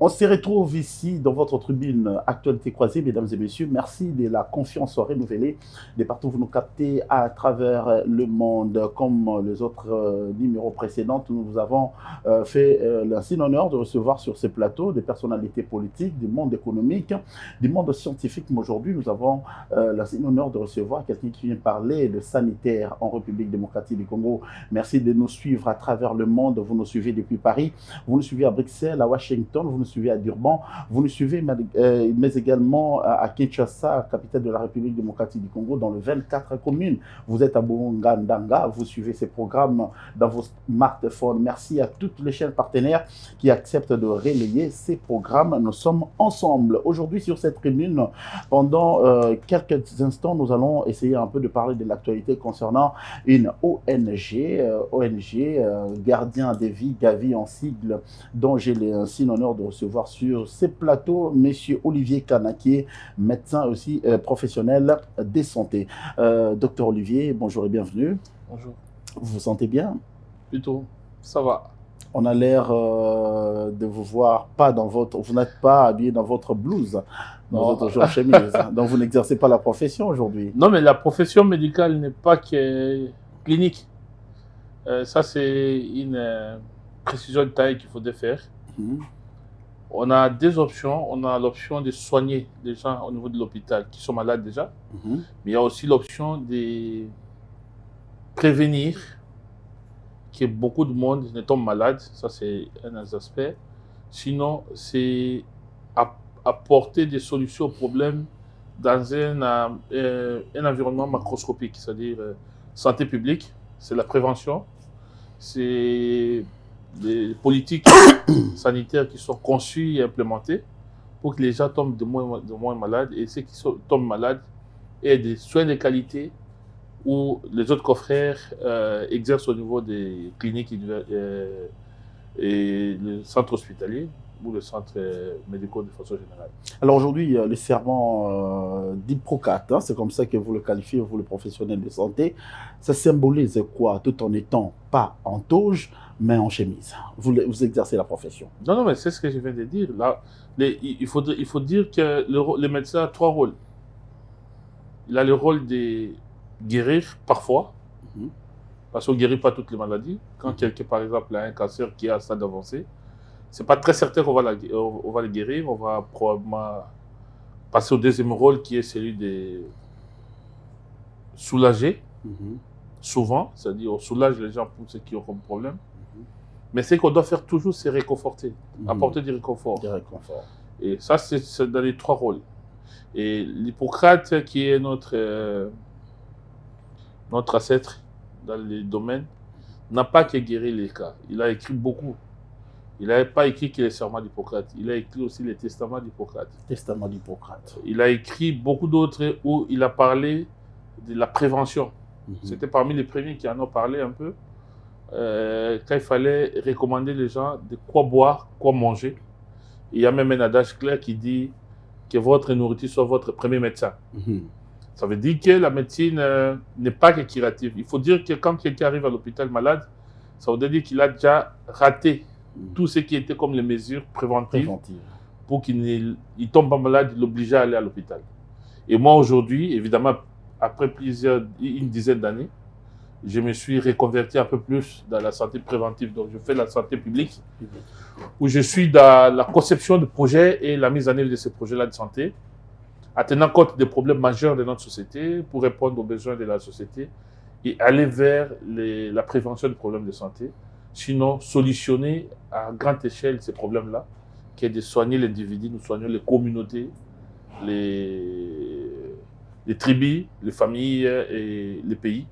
On se retrouve ici dans votre tribune Actualité croisée, mesdames et messieurs. Merci de la confiance renouvelée de partout vous nous captez à travers le monde. Comme les autres numéros précédents, nous vous avons fait l'insigne honneur de recevoir sur ces plateaux des personnalités politiques, du monde économique, du monde scientifique. Mais aujourd'hui, nous avons l'insigne honneur de recevoir quelqu'un qui vient parler de sanitaire en République démocratique du Congo. Merci de nous suivre à travers le monde. Vous nous suivez depuis Paris, vous nous suivez à Bruxelles, à Washington, vous nous suivez à Durban, vous nous suivez mais également à Kinshasa, capitale de la République démocratique du Congo, dans le 24 communes. Vous êtes à Bongandanga, vous suivez ces programmes dans vos smartphones. Merci à toutes les chaînes partenaires qui acceptent de relayer ces programmes. Nous sommes ensemble. Aujourd'hui, sur cette tribune, pendant quelques instants, nous allons essayer un peu de parler de l'actualité concernant une ONG, Gardien des Vies, Gavi en sigle, dont j'ai l'insigne honneur de recevoir sur ces plateaux monsieur Olivier Kana, qui est médecin aussi professionnel des santé. Docteur Olivier, bonjour et bienvenue. Bonjour. Vous vous sentez bien? Plutôt, ça va. On a l'air de vous voir pas dans votre... Vous n'êtes pas habillé dans votre blouse, dans votre chemise. Donc vous n'exercez pas la profession aujourd'hui. Non, mais la profession médicale n'est pas que clinique. Ça, c'est une précision de taille qu'il faudrait faire. On a deux options. On a l'option de soigner les gens au niveau de l'hôpital qui sont malades déjà. Mais il y a aussi l'option de prévenir que beaucoup de monde ne tombe malade. Ça, c'est un des aspects. Sinon, c'est apporter des solutions aux problèmes dans un environnement macroscopique, c'est-à-dire santé publique. C'est la prévention. C'est les politiques sanitaires qui sont conçues et implémentées pour que les gens tombent de moins malades, et ceux qui tombent malades aient des soins de qualité où les autres confrères exercent au niveau des cliniques et le centre hospitalier ou le centre médical de façon générale. Alors aujourd'hui, le serment d'Hippocrate, hein, c'est comme ça que vous le qualifiez, vous le professionnel de santé, ça symbolise quoi, tout en étant pas en toge, mais en chemise? Vous exercez la profession. Non, mais c'est ce que je viens de dire. Là, il faut dire que le médecin a trois rôles. Il a le rôle de guérir parfois, parce qu'on ne guérit pas toutes les maladies. Quand quelqu'un, par exemple, a un cancer qui est à stade avancé, ce n'est pas très certain qu'on va le guérir. On va probablement passer au deuxième rôle, qui est celui de soulager, souvent, c'est-à-dire on soulage les gens pour ceux qui ont un problème. Mais ce qu'on doit faire toujours, c'est réconforter, apporter du réconfort. Et ça, c'est dans les trois rôles. Et l'Hippocrate, qui est notre ancêtre dans les domaines, n'a pas que guéri les cas. Il a écrit beaucoup. Il n'avait pas écrit que les serments d'Hippocrate. Il a écrit aussi les testaments d'Hippocrate. Testament d'Hippocrate. Il a écrit beaucoup d'autres où il a parlé de la prévention. C'était parmi les premiers qui en ont parlé un peu. Quand il fallait recommander les gens de quoi boire, quoi manger. Il y a même un adage clair qui dit que votre nourriture soit votre premier médecin. Ça veut dire que la médecine n'est pas que curative. Il faut dire que quand quelqu'un arrive à l'hôpital malade, ça veut dire qu'il a déjà raté tout ce qui était comme les mesures préventives. Pour qu'il ne tombe pas malade, il l'obligeait à aller à l'hôpital. Et moi aujourd'hui, évidemment, après une dizaine d'années, je me suis reconverti un peu plus dans la santé préventive. Donc je fais la santé publique, où je suis dans la conception de projets et la mise en œuvre de ces projets-là de santé, en tenant compte des problèmes majeurs de notre société pour répondre aux besoins de la société et aller vers la prévention des problèmes de santé. Sinon, solutionner à grande échelle ces problèmes-là, qui est de soigner l'individu, nous soignons les communautés, les tribus, les familles et les pays,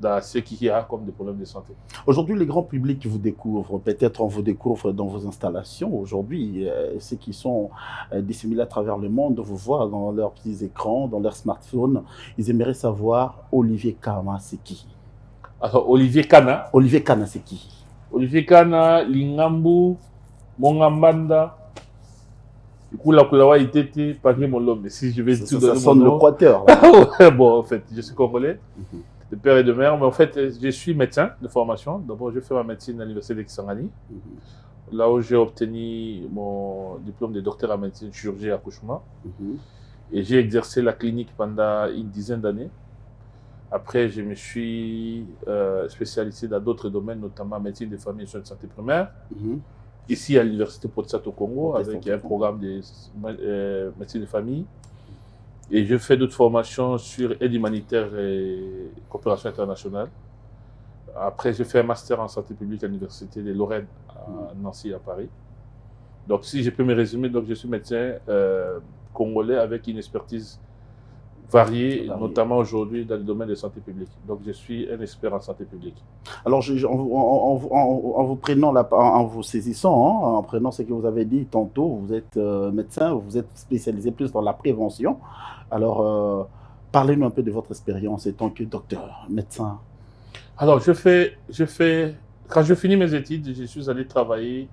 dans ce qu'il y a comme des problèmes de santé. Aujourd'hui, les grands publics qui vous découvrent, peut-être on vous découvre dans vos installations. Aujourd'hui, ceux qui sont disséminés à travers le monde vous voient dans leurs petits écrans, dans leurs smartphones. Ils aimeraient savoir Olivier Kana, c'est qui? Alors, Olivier Kana. Olivier Kana, c'est qui? Olivier Kana, Lingambu, Mongambanda, Kulawa Itete, Paris Molom. Mais si je vais tout donner ça sonne l'Équateur. Bon, en fait, je suis congolais, de père et de mère, mais en fait, je suis médecin de formation. D'abord, je fais ma médecine à l'université de Kisangani. là où j'ai obtenu mon diplôme de docteur en médecine, chirurgie et accouchement. Et j'ai exercé la clinique pendant une dizaine d'années. Après, je me suis spécialisé dans d'autres domaines, notamment médecine de famille et soins de santé primaire, ici à l'université Protestant au Congo, avec un programme de médecine de famille. Et je fais d'autres formations sur aide humanitaire et coopération internationale. Après, j'ai fait un master en santé publique à l'université de Lorraine, à Nancy, à Paris. Donc, si je peux me résumer, donc, je suis médecin congolais avec une expertise variée, notamment aujourd'hui dans le domaine de santé publique. Donc, je suis un expert en santé publique. Alors, en vous prenant, en vous saisissant, hein, en prenant ce que vous avez dit tantôt, vous êtes médecin, vous êtes spécialisé plus dans la prévention. Alors, parlez-nous un peu de votre expérience en tant que docteur, médecin. Alors, quand je finis mes études, je suis allé travailler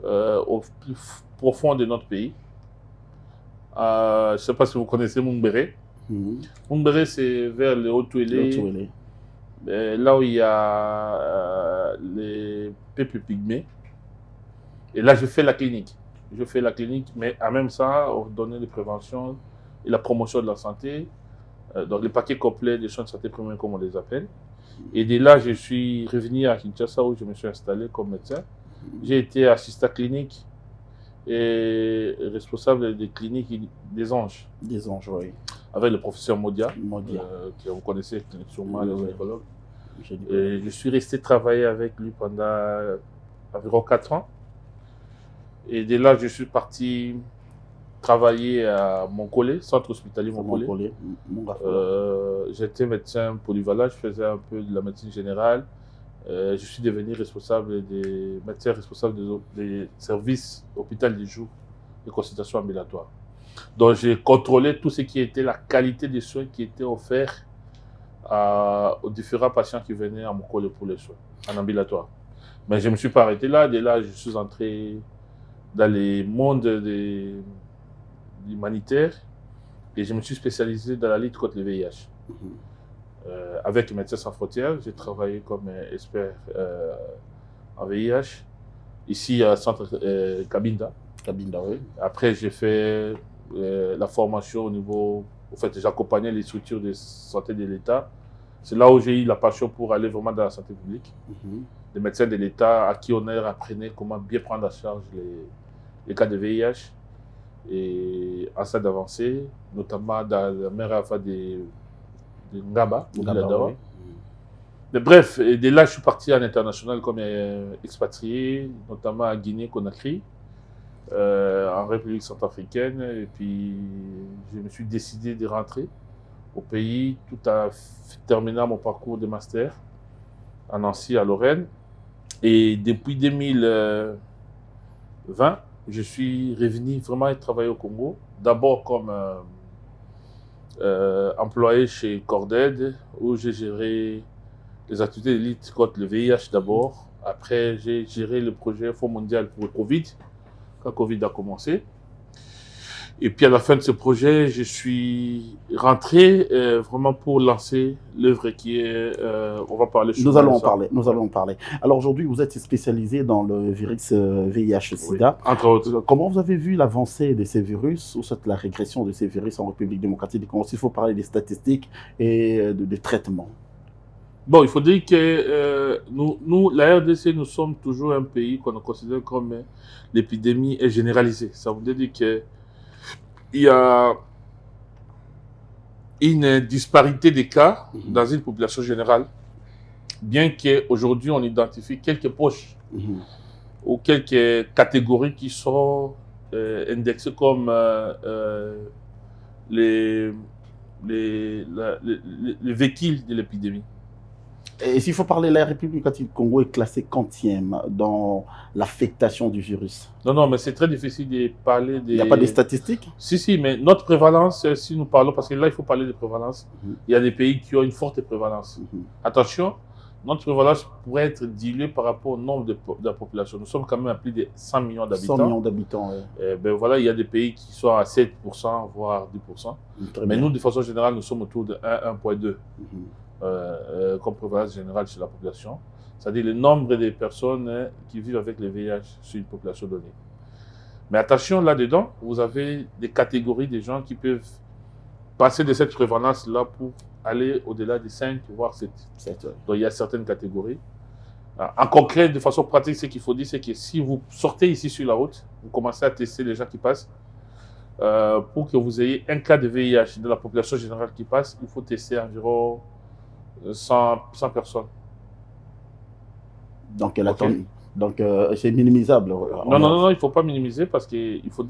au plus profond de notre pays. Je ne sais pas si vous connaissez Mumbere. Mumbere, c'est vers le Haut-Touélé, là où il y a les peuples pygmées. Et là, je fais la clinique. Je fais la clinique, mais en même temps, on donne les préventions et la promotion de la santé. Donc, le paquet complet des soins de santé primaire, comme on les appelle. Et de là, je suis revenu à Kinshasa où je me suis installé comme médecin. J'ai été assistant clinique et responsable des cliniques des Anges. Des Anges, oui. Avec le professeur Modia. Que vous connaissez sûrement, le gynécologue. Et je suis resté travailler avec lui pendant environ 4 ans. Et de là, je suis parti travailler à Moncolé, centre hospitalier Moncolé. J'étais médecin polyvalent, je faisais un peu de la médecine générale. Je suis devenu médecin responsable des services hôpital du jour et consultation ambulatoire. Donc j'ai contrôlé tout ce qui était la qualité des soins qui étaient offerts aux différents patients qui venaient à Moncolé pour les soins en ambulatoire. Mais je ne me suis pas arrêté là. Dès là, je suis entré dans les mondes humanitaires et je me suis spécialisé dans la lutte contre le VIH. Avec Médecins sans frontières, j'ai travaillé comme expert en VIH, ici à centre Cabinda. Cabinda, oui. Après, j'ai fait la formation au niveau... En fait, j'accompagnais les structures de santé de l'État. C'est là où j'ai eu la passion pour aller vraiment dans la santé publique. Les médecins de l'État à qui on apprenait comment bien prendre en charge les cas de VIH et en stade avancé, notamment dans la mer Alpha de Ngaba, oui. Mais bref, et de là, je suis parti en international comme expatrié, notamment à Guinée-Conakry, en République centrafricaine. Et puis, je me suis décidé de rentrer au pays tout en terminant mon parcours de master à Nancy, à Lorraine. Et depuis 2020, je suis revenu vraiment travailler au Congo, d'abord comme employé chez Corded, où j'ai géré les activités de lutte contre le VIH d'abord. Après, j'ai géré le projet Fonds mondial pour le Covid, quand Covid a commencé. Et puis à la fin de ce projet, je suis rentré vraiment pour lancer l'œuvre qui est... on va parler... Nous allons en parler. Alors aujourd'hui, vous êtes spécialisé dans le virus VIH-Sida. Oui, entre autres. Comment vous avez vu l'avancée de ces virus, ou soit la régression de ces virus en République démocratique du Congo? Il faut parler des statistiques et de traitements. Bon, il faut dire que nous, la RDC, nous sommes toujours un pays qu'on considère comme l'épidémie est généralisée. Ça veut dire que il y a une disparité des cas dans une population générale, bien qu'aujourd'hui on identifie quelques poches ou quelques catégories qui sont indexées comme les véhicules de l'épidémie. Et s'il faut parler, la République démocratique du Congo est classée quantième dans l'affectation du virus? Non, mais c'est très difficile de parler des... Il n'y a pas de statistiques? Si, mais notre prévalence, si nous parlons, parce que là, il faut parler de prévalence, il y a des pays qui ont une forte prévalence. Attention, notre prévalence pourrait être diluée par rapport au nombre de la population. Nous sommes quand même à plus de 100 millions d'habitants. 100 millions d'habitants, oui. Ben voilà, il y a des pays qui sont à 7%, voire 10%. Mais nous, de façon générale, nous sommes autour de 1,2. Comme prévalence générale chez la population. c'est-à-dire le nombre de personnes qui vivent avec le VIH sur une population donnée. Mais attention, là-dedans, vous avez des catégories de gens qui peuvent passer de cette prévalence-là pour aller au-delà de 5, voire 7. Donc, il y a certaines catégories. En concret, de façon pratique, ce qu'il faut dire, c'est que si vous sortez ici sur la route, vous commencez à tester les gens qui passent, pour que vous ayez un cas de VIH de la population générale qui passe, il faut tester environ 100 personnes. Donc, c'est minimisable. Non, il ne faut pas minimiser parce qu'il faut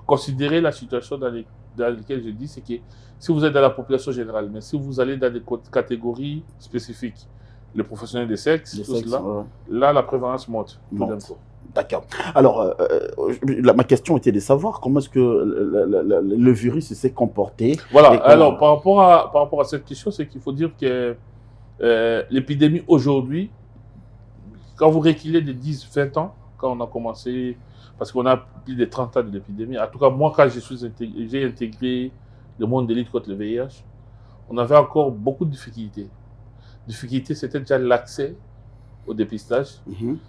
considérer la situation dans laquelle je dis, c'est que si vous êtes dans la population générale, mais si vous allez dans des catégories spécifiques, les professionnels des sexes, là, la prévalence monte. D'accord. Alors, ma question était de savoir comment est-ce que le virus s'est comporté. Voilà, alors par rapport à cette question, c'est qu'il faut dire que l'épidémie aujourd'hui, quand vous reculez de 10-20 ans, quand on a commencé, parce qu'on a plus de 30 ans de l'épidémie, en tout cas moi quand j'ai intégré le monde de lutte contre le VIH, on avait encore beaucoup de difficultés. Difficulté, c'était déjà l'accès au dépistage.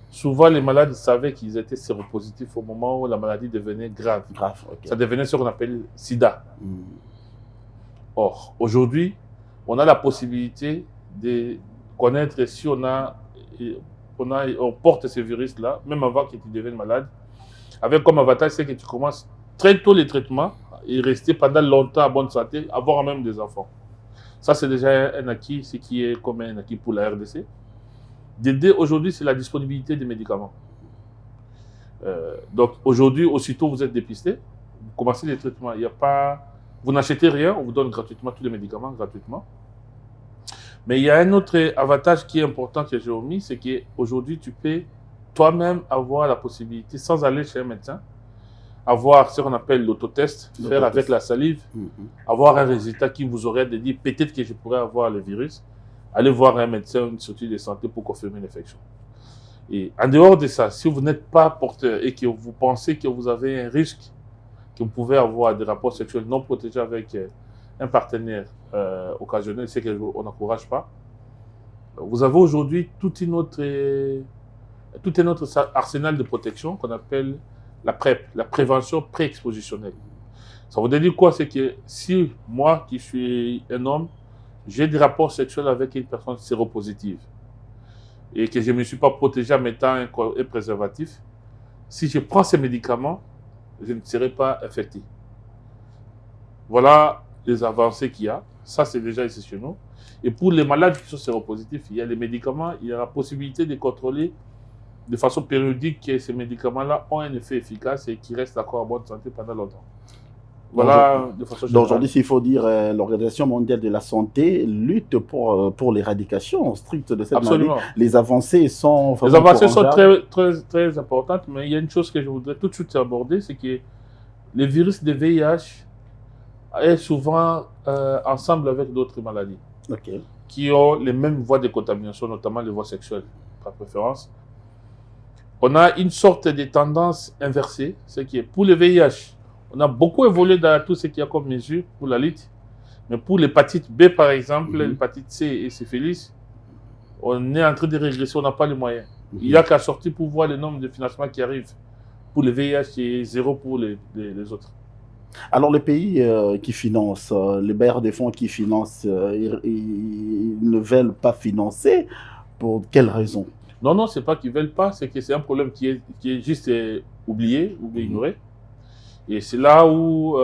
Souvent, les malades savaient qu'ils étaient séropositifs au moment où la maladie devenait grave. Ça devenait ce qu'on appelle SIDA. Or, aujourd'hui, on a la possibilité de connaître si on porte ce virus-là, même avant que tu deviennes malade. Avec comme avantage, c'est que tu commences très tôt les traitements et rester pendant longtemps en bonne santé, avoir même des enfants. Ça, c'est déjà un acquis, ce qui est comme un acquis pour la RDC. L'idée aujourd'hui, c'est la disponibilité des médicaments. Donc aujourd'hui, aussitôt vous êtes dépisté, vous commencez les traitements. Vous n'achetez rien, on vous donne gratuitement tous les médicaments, gratuitement. Mais il y a un autre avantage qui est important que j'ai omis, c'est qu'aujourd'hui, tu peux toi-même avoir la possibilité, sans aller chez un médecin, avoir ce qu'on appelle l'autotest, faire avec la salive, avoir un résultat qui vous aurait dit peut-être que je pourrais avoir le virus, aller voir un médecin, une structure de santé pour confirmer l'infection. Et en dehors de ça, si vous n'êtes pas porteur et que vous pensez que vous avez un risque, que vous pouvez avoir des rapports sexuels non protégés avec un partenaire occasionnel, c'est qu'on n'encourage pas. Vous avez aujourd'hui tout un autre arsenal de protection qu'on appelle la PrEP, la prévention pré-expositionnelle. Ça veut dire quoi? C'est que si moi, qui suis un homme, j'ai des rapports sexuels avec une personne séropositive et que je ne me suis pas protégé en mettant un préservatif, si je prends ces médicaments, je ne serai pas infecté. Voilà les avancées qu'il y a. Ça, c'est déjà ici chez nous. Et pour les malades qui sont séropositifs, il y a les médicaments, il y a la possibilité de contrôler de façon périodique que ces médicaments-là ont un effet efficace et qui restent encore en bonne santé pendant longtemps. Voilà, de façon générale. Donc aujourd'hui, s'il faut dire, l'Organisation mondiale de la santé lutte pour l'éradication stricte de cette maladie. Les avancées sont... Les avancées sont très, très, très importantes, mais il y a une chose que je voudrais tout de suite aborder, c'est que le virus de VIH est souvent ensemble avec d'autres maladies qui ont les mêmes voies de contamination, notamment les voies sexuelles, par préférence. On a une sorte de tendance inversée, c'est que pour le VIH, on a beaucoup évolué dans tout ce qu'il y a comme mesure pour la lutte. Mais pour l'hépatite B, par exemple, l'hépatite C et syphilis, on est en train de régresser, on n'a pas les moyens. Il n'y a qu'à sortir pour voir le nombre de financements qui arrivent. Pour le VIH et zéro pour les autres. Alors, les pays qui financent, les bailleurs de fonds qui financent, ils ne veulent pas financer. Pour quelles raisons? Non, ce n'est pas qu'ils ne veulent pas, c'est que c'est un problème qui est juste oublié ou ignoré. Et c'est là où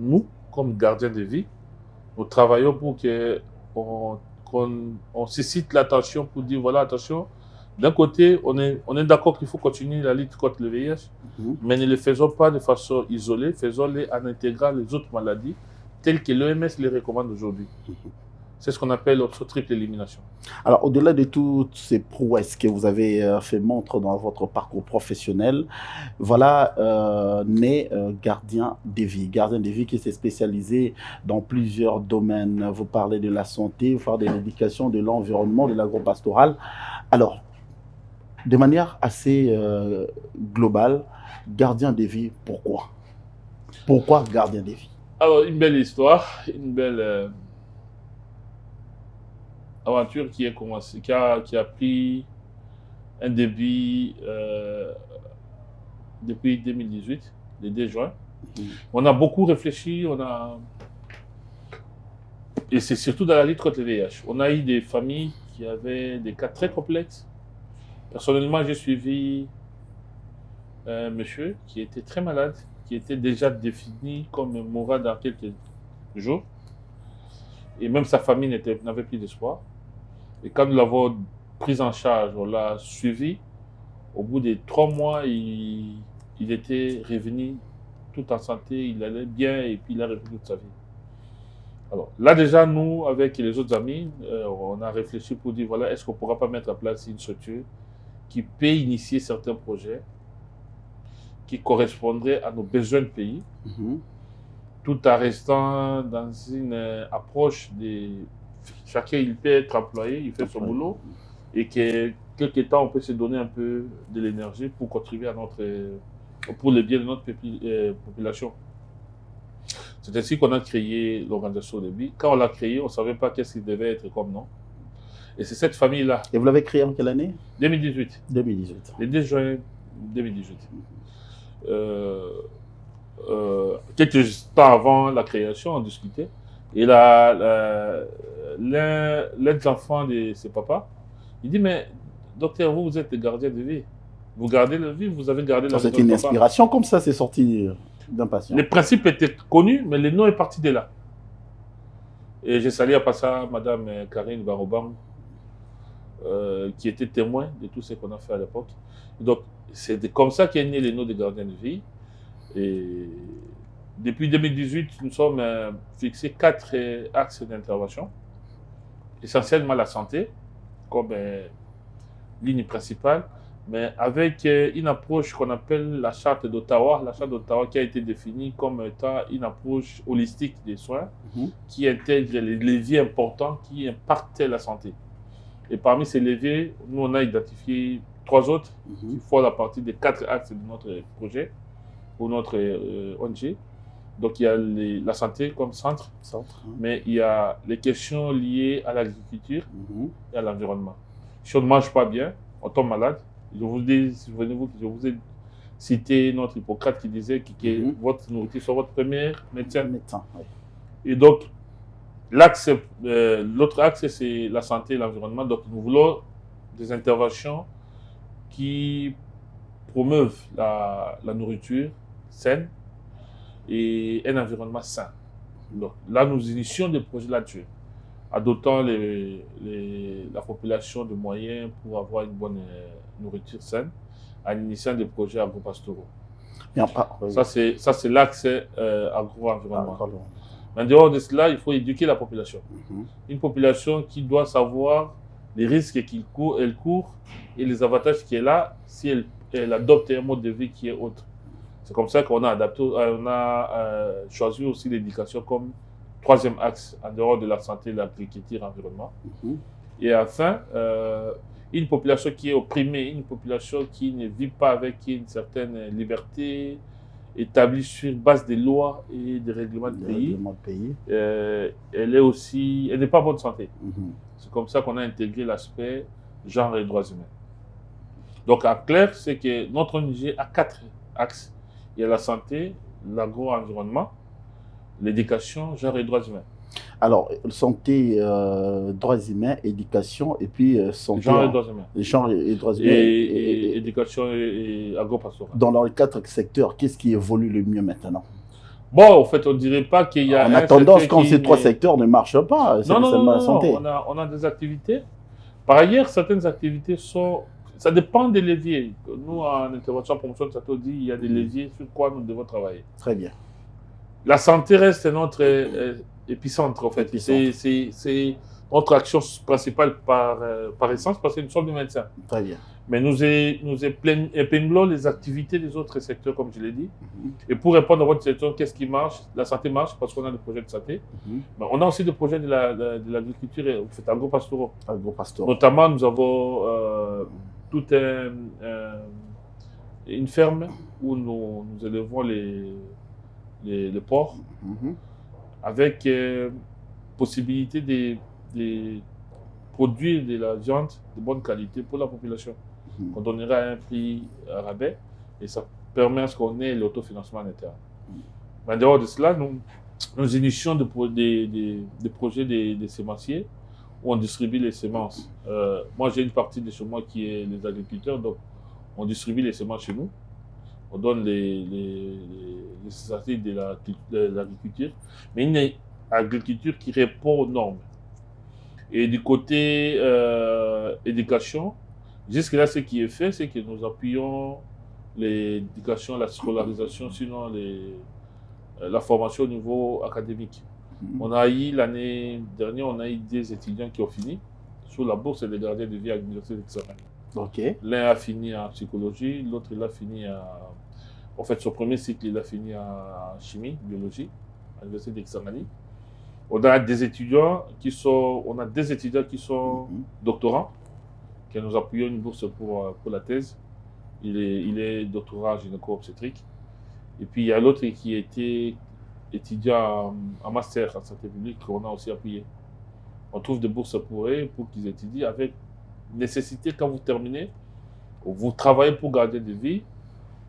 nous, comme gardiens de vie, nous travaillons pour qu'on suscite l'attention pour dire, voilà, attention, d'un côté, on est d'accord qu'il faut continuer la lutte contre le VIH, mais ne le faisons pas de façon isolée, faisons-le en intégrant les autres maladies telles que l'OMS les recommande aujourd'hui. C'est ce qu'on appelle notre triple élimination. Alors, au-delà de toutes ces prouesses que vous avez fait montre dans votre parcours professionnel, voilà né Gardien des Vies. Gardien des Vies qui s'est spécialisé dans plusieurs domaines. Vous parlez de la santé, vous parlez de l'éducation, de l'environnement, de l'agropastoral. Alors, de manière assez globale, Gardien des Vies, pourquoi? Pourquoi Gardien des Vies? Alors, une belle histoire, une belle... aventure qui a commencé, qui a pris un débit depuis 2018, le 2 juin. On a beaucoup réfléchi, et c'est surtout dans la lutte contre le VIH. On a eu des familles qui avaient des cas très complexes. Personnellement, j'ai suivi un monsieur qui était très malade, qui était déjà défini comme mourra dans quelques jours. Et même sa famille n'avait plus d'espoir. Et quand nous l'avons pris en charge, on l'a suivi. Au bout de 3 mois, il était revenu tout en santé, il allait bien et puis il a revenu toute sa vie. Alors là déjà, nous, avec les autres amis, on a réfléchi pour dire, voilà, est-ce qu'on ne pourra pas mettre en place une structure qui peut initier certains projets qui correspondraient à nos besoins de pays, tout en restant dans une approche de chacun il peut être employé, il fait son boulot, et que quelque temps on peut se donner un peu de l'énergie pour contribuer à pour le bien de notre population. C'est ainsi qu'on a créé l'organisation de vie. Quand on l'a créé, on ne savait pas qu'est-ce qu'il devait être comme nom. Et c'est cette famille-là. Et vous l'avez créé en quelle année? 2018. 2018. Le 2 juin 2018. Quelques temps avant la création, on discutait. Et l'un des enfants de ses papas, il dit, mais docteur, vous êtes le gardien de vie. Vous gardez la vie, vous avez gardé la vie. C'était une inspiration comme ça, c'est sorti d'un patient. Les principes étaient connus, mais le nom est parti de là. Et j'ai salué à passage Madame Karine Barobang, qui était témoin de tout ce qu'on a fait à l'époque. Donc, c'est comme ça qu'est né le nom de gardien de vie. Et depuis 2018, nous sommes fixés 4 axes d'intervention. Essentiellement la santé, comme ligne principale, mais avec une approche qu'on appelle la charte d'Ottawa. La charte d'Ottawa qui a été définie comme étant une approche holistique des soins qui intègre les leviers importants qui impactent la santé. Et parmi ces leviers, nous on a identifié 3 autres qui font la partie des 4 axes de notre projet ou notre ONG. Donc il y a la santé comme centre, mais il y a les questions liées à l'agriculture et à l'environnement. Si on ne mange pas bien, on tombe malade. Je vous dis, souvenez-vous que je vous ai cité notre Hippocrate qui disait que votre nourriture soit votre premier médecin. Et donc, l'autre axe, c'est la santé et l'environnement. Donc, nous voulons des interventions qui promeuvent la nourriture saine et un environnement sain. Donc, là, nous initions des projets là-dessus, adoptant la population de moyens pour avoir une bonne nourriture saine, en initiant des projets agro-pastoraux. Ça, c'est l'axe agro-environnement. En dehors de cela, il faut éduquer la population. Une population qui doit savoir les risques qu'elle court et les avantages qu'elle a si elle adopte un mode de vie qui est autre. C'est comme ça qu'on a choisi aussi l'éducation comme 3e axe, en dehors de la santé, l'agriculture, l'environnement. Et enfin, une population qui est opprimée, une population qui ne vit pas avec une certaine liberté, établie sur base des lois et des règlements de pays, elle n'est pas en bonne santé. C'est comme ça qu'on a intégré l'aspect genre et droits humains. Donc, en clair, c'est que notre ONG a 4 axes. Il y a la santé, l'agro-environnement, l'éducation, genre et droits humains. Alors, santé, droits humains, éducation, et puis santé. Genre et droits humains. Genre et droits humains. Et éducation et agro-pastoral. Dans les 4 secteurs, qu'est-ce qui évolue le mieux maintenant? Bon, en fait, on ne dirait pas qu'il y a. On a tendance, quand ces 3 secteurs ne marchent pas, c'est seulement la santé. On a des activités. Par ailleurs, certaines activités ça dépend des leviers. Nous, en intervention promotion de santé, on dit qu'il y a des leviers sur quoi nous devons travailler. Très bien. La santé reste notre épicentre, en fait. C'est notre action principale par essence, parce que nous sommes des médecins. Très bien. Mais nous épinglons les activités des autres secteurs, comme je l'ai dit. Et pour répondre à votre question, qu'est-ce qui marche? La santé marche parce qu'on a des projets de santé. Mais on a aussi des projets de l'agriculture et agro-pastoraux. Notamment, nous avons toute une ferme où nous élevons les porcs avec possibilité de produire de la viande de bonne qualité pour la population. qu'on donnera à un prix rabais et ça permet à ce qu'on ait l'autofinancement en interne. Mais en dehors de cela, nous initions des projets des sémenciers où on distribue les semences. Moi, j'ai une partie de chez moi qui est les agriculteurs, donc on distribue les semences chez nous. On donne les statistiques de l'agriculture, mais une agriculture qui répond aux normes. Et du côté éducation, jusque-là, ce qui est fait, c'est que nous appuyons l'éducation, la scolarisation, sinon la formation au niveau académique. On a eu l'année dernière, on a eu des étudiants qui ont fini sous la bourse des gardiens de vie à l'université de Kisangani. Ok. L'un a fini en psychologie, l'autre il a fini en fait son premier cycle il a fini en chimie, biologie à l'université de Kisangani. On a des étudiants qui sont doctorants, qui nous appuyons une bourse pour la thèse. Il est doctorat en gynéco-obstétrique. Et puis il y a l'autre qui était étudiant en master en santé publique qu'on a aussi appuyé. On trouve des bourses pour eux pour qu'ils étudient avec nécessité quand vous terminez, vous travaillez pour garder de vie,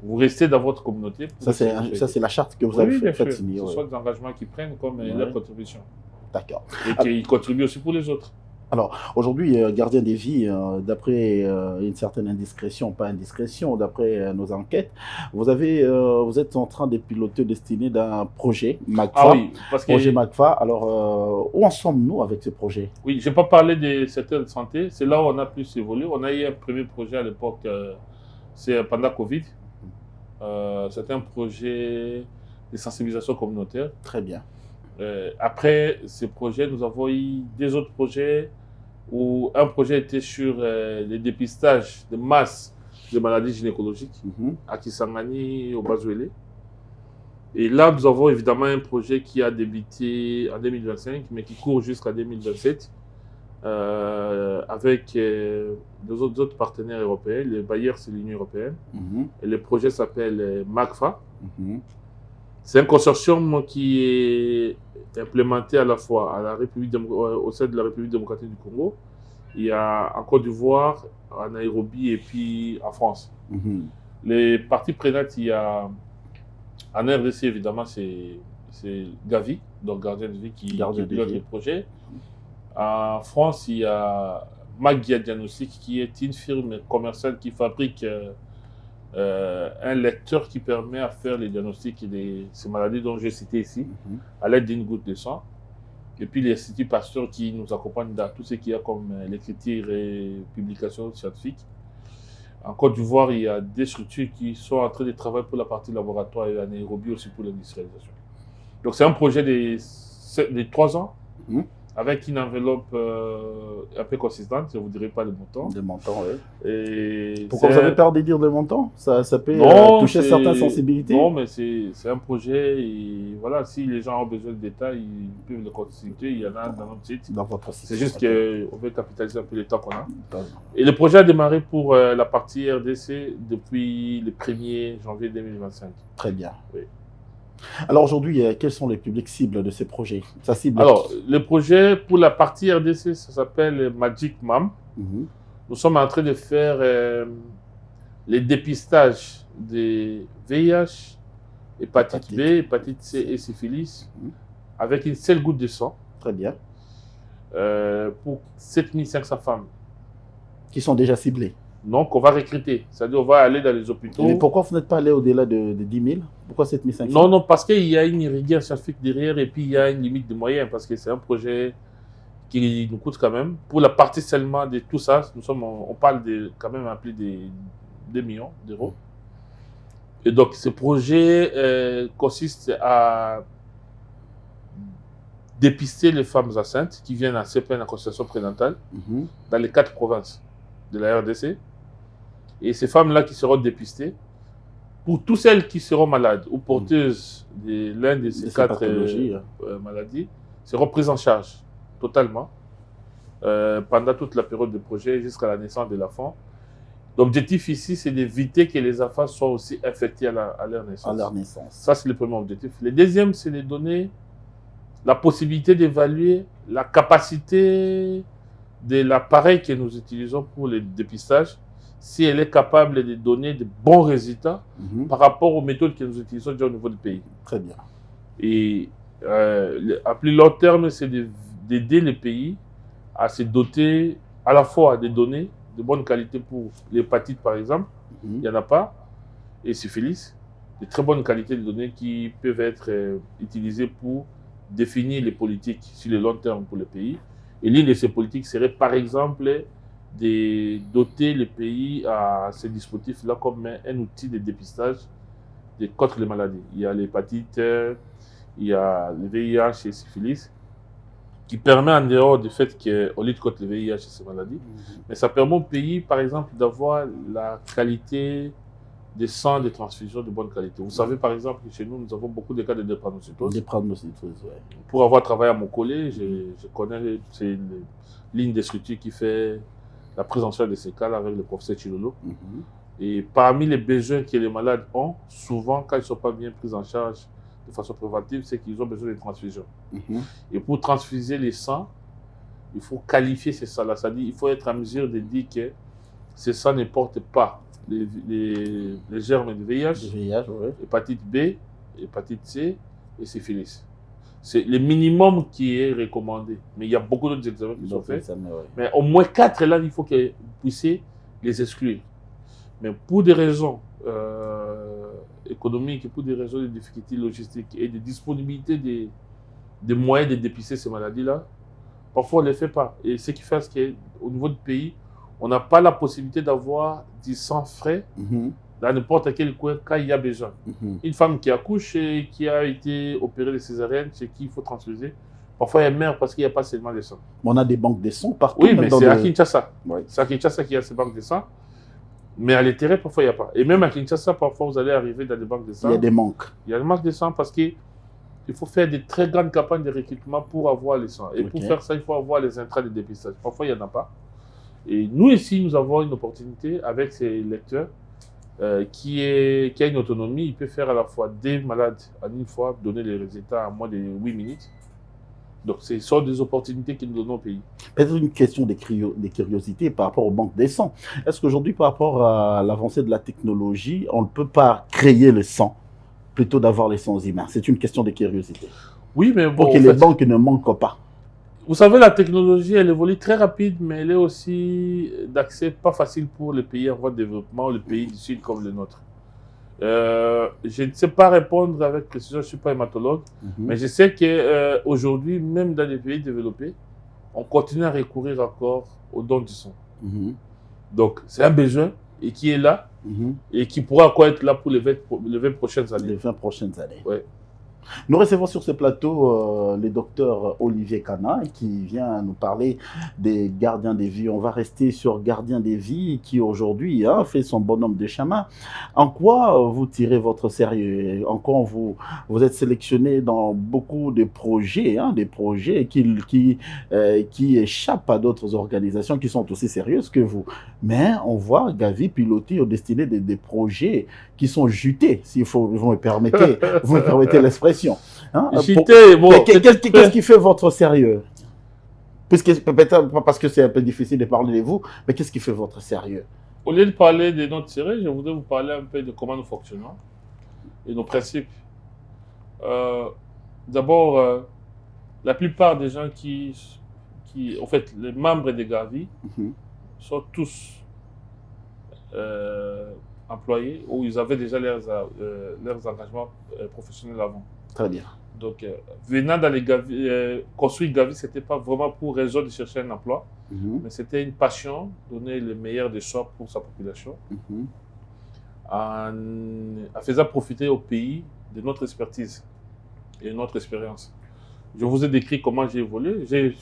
vous restez dans votre communauté. Ça, c'est la charte que vous avez fait signer. Ce sont des engagements qu'ils prennent comme leur contribution. D'accord. Et qu'ils contribuent aussi pour les autres. Alors, aujourd'hui, gardien des vies, d'après une certaine indiscrétion, pas indiscrétion, d'après nos enquêtes, vous êtes en train de piloter destiné d'un projet MAGFA. Ah oui, parce que... Projet MAGFA. Alors, où en sommes-nous avec ce projet? Oui, je n'ai pas parlé des secteurs de santé. C'est là où on a plus évolué. On a eu un premier projet à l'époque, c'est pendant Covid. C'était un projet de sensibilisation communautaire. Très bien. Après ce projet, nous avons eu des autres projets où un projet était sur le dépistage de masse de maladies gynécologiques à Kisangani, au Bazuélé. Et là, nous avons évidemment un projet qui a débuté en 2025, mais qui court jusqu'à 2027, avec deux autres partenaires européens. Le bailleur, c'est l'Union européenne. Et le projet s'appelle MAGFA. C'est un consortium qui est implémenté à la fois au sein de la République démocratique du Congo, il y a en Côte d'Ivoire, en Nairobi et puis en France. Les parties prenantes, il y a en RDC évidemment, c'est Gavi, donc Gardien de Vie qui pilote le projet. En France, il y a Magia Diagnostic qui est une firme commerciale qui fabrique un lecteur qui permet à faire les diagnostics de ces maladies dont j'ai cité ici, à l'aide d'une goutte de sang. Et puis l'Institut Pasteur qui nous accompagne dans tout ce qu'il y a comme l'écriture et publication scientifique. En Côte d'Ivoire, il y a des structures qui sont en train de travailler pour la partie laboratoire et à Nairobi aussi pour l'industrialisation. Donc c'est un projet de 3 ans. Avec une enveloppe un peu consistante, je ne vous dirai pas le montant. Des montants, oui. Et pourquoi vous avez peur de dire des montants? Ça peut toucher certaines sensibilités? Non, mais c'est un projet. Et voilà, si les gens ont besoin de détails, ils peuvent le constituer. Il y en a dans notre site. Dans votre site. C'est juste qu'on veut capitaliser un peu le temps qu'on a. Et le projet a démarré pour la partie RDC depuis le 1er janvier 2025. Très bien. Oui. Alors aujourd'hui, quels sont les publics cibles de ces projets? Alors, le projet pour la partie RDC, ça s'appelle Magic Mam. Nous sommes en train de faire les dépistages des VIH, hépatite B, hépatite C et syphilis avec une seule goutte de sang. Très bien. Pour 7500 femmes. Qui sont déjà ciblées. Donc, on va recruter. C'est-à-dire, on va aller dans les hôpitaux. Mais pourquoi vous n'êtes pas allé au-delà de 10 000? Pourquoi 7 500? Non, parce qu'il y a une rigueur scientifique derrière et puis il y a une limite de moyens parce que c'est un projet qui nous coûte quand même. Pour la partie seulement de tout ça, on parle de quand même à plus de 2 millions d'euros. Et donc, ce projet consiste à dépister les femmes enceintes qui viennent à CPN, en consultation prénatale, dans les 4 provinces de la RDC. Et ces femmes-là qui seront dépistées, pour toutes celles qui seront malades ou porteuses de l'un de ces 4 maladies, seront prises en charge totalement pendant toute la période de projet jusqu'à la naissance de l'enfant. L'objectif ici, c'est d'éviter que les enfants soient aussi infectés à leur naissance. À leur naissance. Ça, c'est le premier objectif. Le deuxième, c'est de donner la possibilité d'évaluer la capacité de l'appareil que nous utilisons pour le dépistage, si elle est capable de donner de bons résultats par rapport aux méthodes que nous utilisons déjà au niveau du pays. Très bien. Et à plus long terme, c'est d'aider les pays à se doter à la fois des données de bonne qualité pour l'hépatite, par exemple, il n'y en a pas, et syphilis, de très bonne qualité de données qui peuvent être utilisées pour définir les politiques sur le long terme pour le pays. Et l'une de ces politiques serait, par exemple, de doter les pays à ces dispositifs-là comme un outil de dépistage contre les maladies. Il y a l'hépatite, il y a le VIH et syphilis, qui permet, en dehors du fait qu'on lutte contre le VIH et ces maladies, mais ça permet au pays, par exemple, d'avoir la qualité des sang de transfusion de bonne qualité. Vous savez, par exemple, que chez nous, nous avons beaucoup de cas de drépanocytose. Drépanocytose, oui. Pour avoir travaillé à Mokole, je connais, c'est une ligne de structure qui fait la prise en charge de ces cas avec le professeur Chilolo. Et parmi les besoins que les malades ont, souvent, quand ils ne sont pas bien pris en charge de façon préventive, c'est qu'ils ont besoin de transfusion. Et pour transfuser les sangs, il faut qualifier ces sangs-là. C'est-à-dire qu'il faut être en mesure de dire que ces sangs ne portent pas les germes de VIH, oui. hépatite B, hépatite C et syphilis. C'est le minimum qui est recommandé. Mais il y a beaucoup d'autres examens qui sont faits. Mais au moins 4 là, il faut que vous puissiez les exclure. Mais pour des raisons économiques, pour des raisons de difficultés logistiques et de disponibilité des moyens de dépister ces maladies-là, parfois on ne les fait pas. Et ce qui fait qu'au niveau du pays, on n'a pas la possibilité d'avoir du sang frais dans n'importe quel coin quand il y a besoin. Une femme qui accouche et qui a été opérée de césarienne, chez qui il faut transfuser, parfois elle meurt parce qu'il n'y a pas seulement de sang. On a des banques de sang partout. Oui, mais c'est à Kinshasa. C'est à Kinshasa qu'il y a ces banques de sang. Mais à l'intérieur, parfois, il n'y a pas. Et même à Kinshasa, parfois, vous allez arriver dans des banques de sang. Il y a des manques. Il y a des manques de sang parce qu'il faut faire de très grandes campagnes de recrutement pour avoir les sangs. Et pour faire ça, il faut avoir les intrants de dépistage. Parfois, il n'y en a pas. Et nous, ici, nous avons une opportunité avec ces lecteurs qui a une autonomie. Il peut faire à la fois des malades en une fois, donner les résultats en moins de 8 minutes. Donc, ce sont des opportunités que nous donnons au pays. Peut-être une question de curiosité par rapport aux banques des sangs. Est-ce qu'aujourd'hui, par rapport à l'avancée de la technologie, on ne peut pas créer le sang, plutôt d'avoir les sangs humains? C'est une question de curiosité. Oui, mais bon, pour que les banques ne manquent pas. Vous savez, la technologie, elle évolue très rapide, mais elle est aussi d'accès pas facile pour les pays en voie de développement, les pays du Sud comme le nôtre. Je ne sais pas répondre avec précision, je ne suis pas hématologue, mais je sais qu'aujourd'hui, même dans les pays développés, on continue à recourir encore aux dons du sang. Donc, c'est un besoin et qui est là et qui pourra encore être là pour les 20 prochaines années. Les 20 prochaines années. Ouais. Nous recevons sur ce plateau le docteur Olivier Kana qui vient nous parler des gardiens des vies. On va rester sur gardiens des vies qui aujourd'hui fait son bonhomme de chemin. En quoi vous tirez votre sérieux? En quoi vous êtes sélectionné dans beaucoup de projets, des projets qui échappent à d'autres organisations qui sont aussi sérieuses que vous. Mais on voit Gavi piloter au destiné des projets qui sont jutés, s'il faut, vous me permettez l'expression. Qu'est-ce qui fait votre sérieux? Peut-être parce que c'est un peu difficile de parler de vous, mais qu'est-ce qui fait votre sérieux? Au lieu de parler de notre sérieux, je voudrais vous parler un peu de comment nous fonctionnons et nos principes. D'abord, la plupart des gens en fait, les membres de Gavi sont tous employés ou ils avaient déjà leurs engagements professionnels avant. Très bien. Donc, venant dans les Gavi, construire Gavi, ce n'était pas vraiment pour raison de chercher un emploi, mais c'était une passion, donner le meilleur des choix pour sa population, en faisant profiter au pays de notre expertise et de notre expérience. Je vous ai décrit comment j'ai évolué. Je